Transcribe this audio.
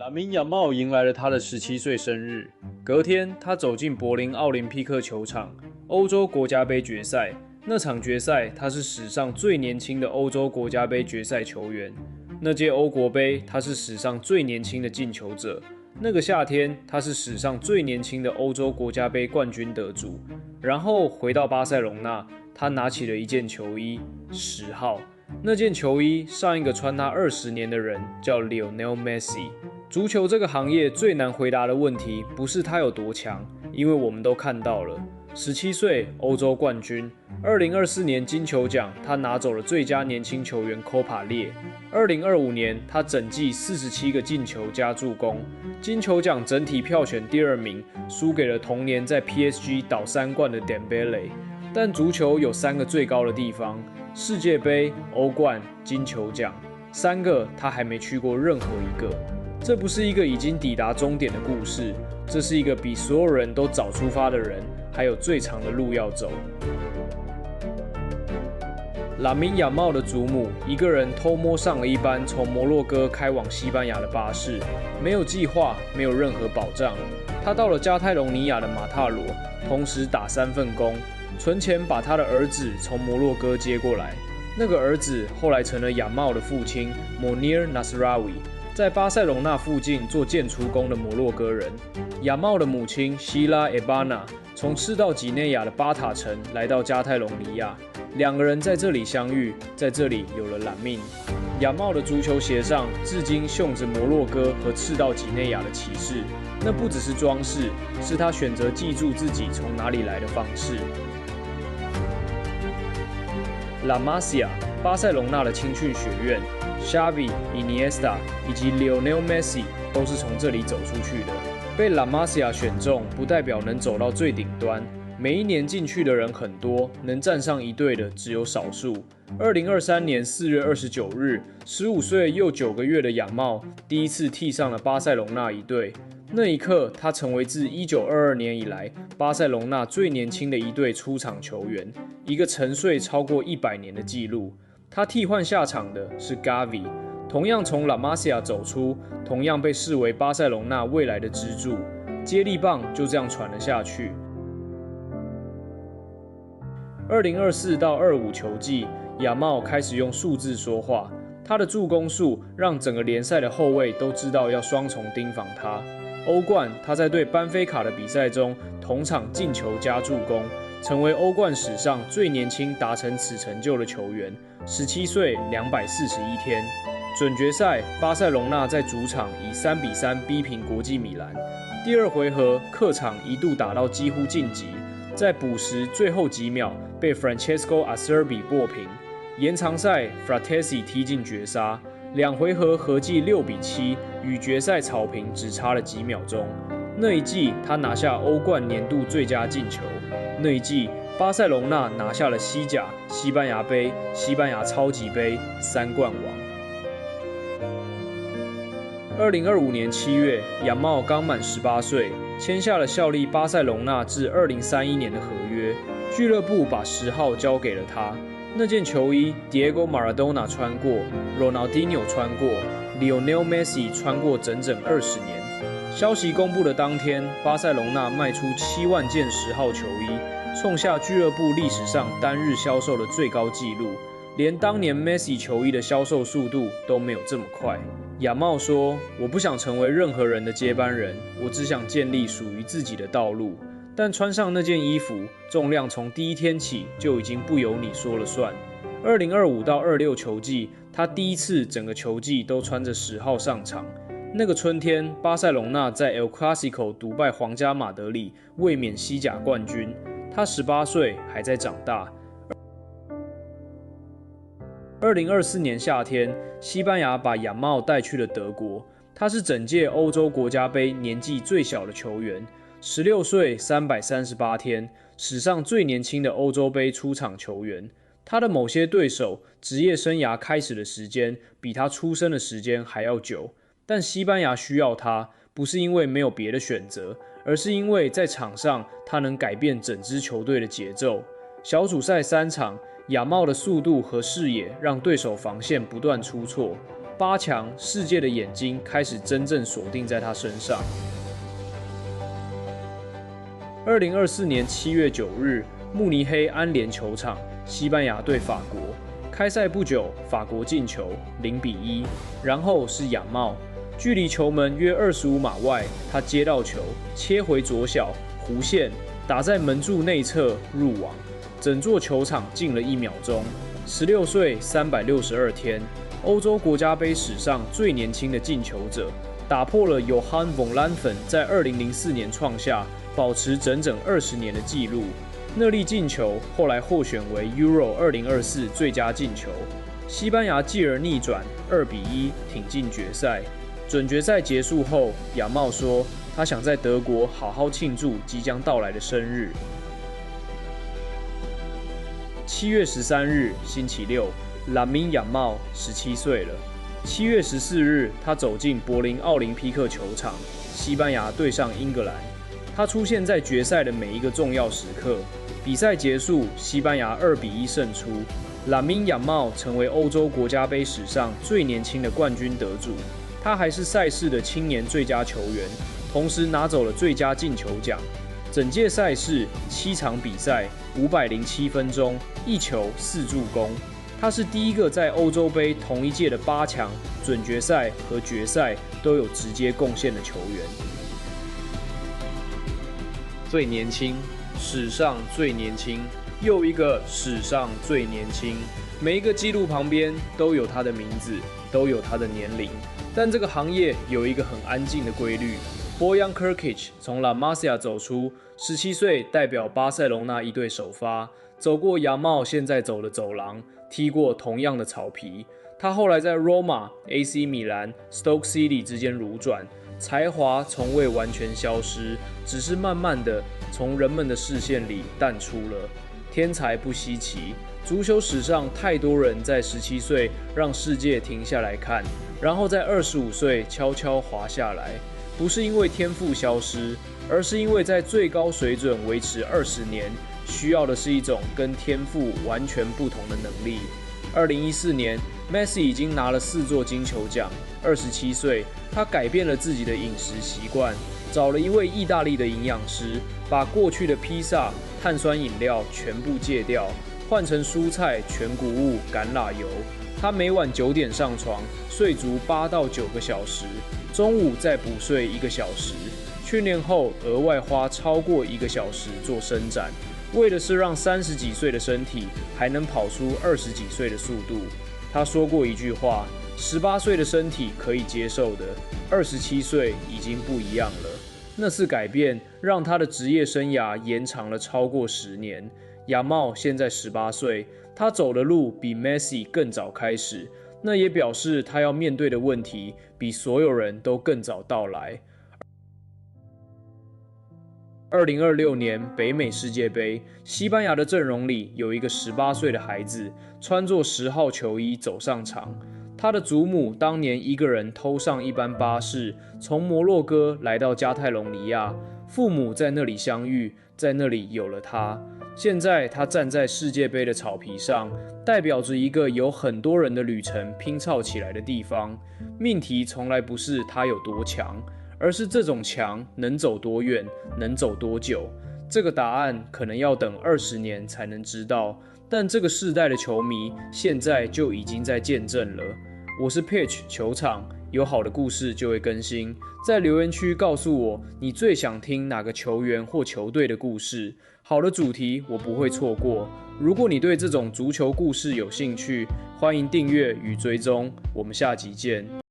拉明亞茂迎來了他的17歲生日。隔天，他走進柏林奧林匹克球場，歐洲國家盃決賽。那場決賽，他是史上最年輕的歐洲國家盃決賽球員。那屆歐國盃，他是史上最年輕的進球者。那個夏天，他是史上最年輕的歐洲國家盃冠軍得主。然後回到巴塞隆納，他拿起了一件球衣，10號。那件球衣，上一個穿它20年的人叫 Lionel Messi。足球這個行業最難回答的問題，不是他有多強，因為我們都看到了，17歲歐洲冠軍，2024年金球獎他拿走了最佳年輕球員 Copa 列，2025年他整季47個進球加助攻，金球獎整體票選第2名，輸給了同年在 PSG 倒3冠的 Dembele。但足球有3個最高的地方：世界盃、歐冠、金球獎，3個他還沒去過任何一個。這不是一個已經抵達終點的故事，這是一個比所有人都早出發的人，還有最長的路要走。拉明亞茂的祖母一個人偷摸上了一班從摩洛哥開往西班牙的巴士，沒有計劃，沒有任何保障。他到了加泰隆尼亞的馬塔羅，同時打3份工，存錢把他的兒子從摩洛哥接過來。那個兒子後來成了亞茂的父親 Monir Nasraoui， 在巴塞隆納附近做建築工的摩洛哥人。亞茂的母親希拉·埃巴納從赤道幾內亞的巴塔城來到加泰隆尼亞，2個人在這裡相遇，在這裡有了拉明。亞茂的足球鞋上至今繡着摩洛哥和赤道幾內亞的旗幟，那不只是裝飾，是他選擇記住自己從哪裡來的方式。La Masia， 巴塞隆納的青訓學院 ，Xavi、Iniesta 以及 Lionel Messi 都是從這裡走出去的。被 La Masia 選中，不代表能走到最頂端。每一年進去的人很多，能站上一隊的只有少數。2023年4月29日，15歲又9個月的亞茂第一次替上了巴塞隆納一隊。那一刻，他成為自1922年以來巴塞隆納最年輕的一隊出場球員，一個沉睡超過100年的紀錄。他替換下場的是 Gavi， 同樣從 La Masia 走出，同樣被視為巴塞隆納未來的支柱。接力棒就這樣傳了下去。2024到25球季，亞茂開始用數字說話，他的助攻數讓整個聯賽的後衛都知道要雙重盯防他。歐冠，他在對班菲卡的比賽中同場進球加助攻，成為歐冠史上最年輕達成此成就的球員，17歲241天。準決賽，巴塞隆納在主場以3-3逼平國際米蘭。第2回合，客場一度打到幾乎晉級，在補時最後幾秒被 Francesco Acerbi 破平。延長賽 ，Fratesi 踢進絕殺。2回合合計6-7，與決賽草坪只差了幾秒鐘。那一季，他拿下歐冠年度最佳進球。那一季，巴塞隆納拿下了西甲、西班牙杯、西班牙超級杯3冠王。2025年7月，亞茂剛滿18歲，簽下了效力巴塞隆納至2031年的合約。俱樂部把10號交給了他。那件球衣 ，Diego Maradona 穿過 ，Ronaldinho 穿過 ，Lionel Messi 穿過整整20年。消息公布的當天，巴塞隆納賣出7萬件10號球衣，創下俱樂部歷史上單日銷售的最高紀錄。連當年 Messi 球衣的銷售速度都沒有這麼快。亞茂說：“我不想成為任何人的接班人，我只想建立屬於自己的道路。”但穿上那件衣服，重量從第一天起就已經不由你說了算。2025到26球季，他第一次整個球季都穿着10號上場。那個春天，巴塞隆納在 El Clasico 獨敗皇家馬德里，衛冕西甲冠軍。他18歲，還在長大。2024年夏天，西班牙把亞茂帶去了德國。他是整屆歐洲國家盃年紀最小的球員。16歲338天，史上最年輕的歐洲盃出場球員。他的某些對手職業生涯開始的時間比他出生的時間還要久，但西班牙需要他，不是因為沒有別的選擇，而是因為在場上他能改變整支球隊的節奏。小組賽3場，亞茂的速度和視野讓對手防線不斷出錯。八強世界的眼睛開始真正鎖定在他身上。2024年7月9日，慕尼黑安聯球場，西班牙對法國。開賽不久，法國進球0-1，然後是亞茂，距離球門約25碼外，他接到球，切回左小弧線，打在門柱內側入網，整座球場靜了1秒鐘。16歲362天，歐洲國家杯史上最年輕的進球者，打破了Johan von Lanfen在2004年創下保持整整20年的紀錄。那粒進球後來獲選為 Euro 2024最佳進球，西班牙繼而逆轉2-1挺進決賽。準決賽結束後，亞茂說他想在德國好好慶祝即將到來的生日。7月13日，星期六，Lamine Yamal 17歲了。7月14日，他走進柏林奧林匹克球場，西班牙對上英格蘭。他出現在決賽的每一個重要時刻。比賽結束，西班牙2-1勝出。Lamine Yamal成為歐洲國家杯史上最年輕的冠軍得主。他還是賽事的青年最佳球員，同時拿走了最佳進球獎。整屆賽事7場比賽，507分鐘，1球4助攻。他是第一個在歐洲杯同一屆的8強、準決賽和決賽都有直接貢獻的球員。最年輕，史上最年輕，又一個史上最年輕。每一個紀錄旁邊都有他的名字，都有他的年齡。但這個行業有一個很安靜的規律。Bojan Krkić 從 La Masia 走出，17歲代表巴塞隆納一隊首發，走過亞茂現在走的走廊，踢過同樣的草皮。他後來在 Roma、AC 米蘭、Stoke City 之間蠕轉，才華從未完全消失，只是慢慢的從人們的視線裡淡出了。天才不稀奇，足球史上太多人在17歲讓世界停下來看，然後在25歲悄悄滑下來。不是因為天賦消失，而是因為在最高水準維持20年，需要的是一種跟天賦完全不同的能力。2014年 ，Messi 已經拿了4座金球獎，27歲，他改變了自己的飲食習慣，找了一位意大利的營養師，把過去的披薩、碳酸飲料全部戒掉，換成蔬菜、全穀物、橄欖油。他每晚9點上床，睡足8到9個小時。中午再補睡1個小時，訓練後額外花超過1個小時做伸展，為的是讓30幾歲的身體還能跑出20幾歲的速度。他說過一句話：18歲的身體可以接受的，27歲已經不一樣了。那次改變讓他的職業生涯延長了超過10年。亞茂現在18歲，他走的路比 Messi 更早開始。那也表示他要面對的問題比所有人都更早到來。2026年北美世界杯，西班牙的陣容裡有一個18歲的孩子，穿着10號球衣走上場。他的祖母當年一個人偷上一班巴士，從摩洛哥來到加泰隆尼亞，父母在那裡相遇，在那裡有了他。現在他站在世界杯的草皮上，代表着一個有很多人的旅程拼湊起來的地方。命題從來不是他有多強，而是這種強能走多遠，能走多久。這個答案可能要等20年才能知道，但這個世代的球迷現在就已經在見證了。我是 Pitch 球場，有好的故事就會更新，在留言區告訴我你最想聽哪個球員或球隊的故事。好的主題我不會錯過。如果你對這種足球故事有興趣，歡迎訂閱與追蹤。我們下集見。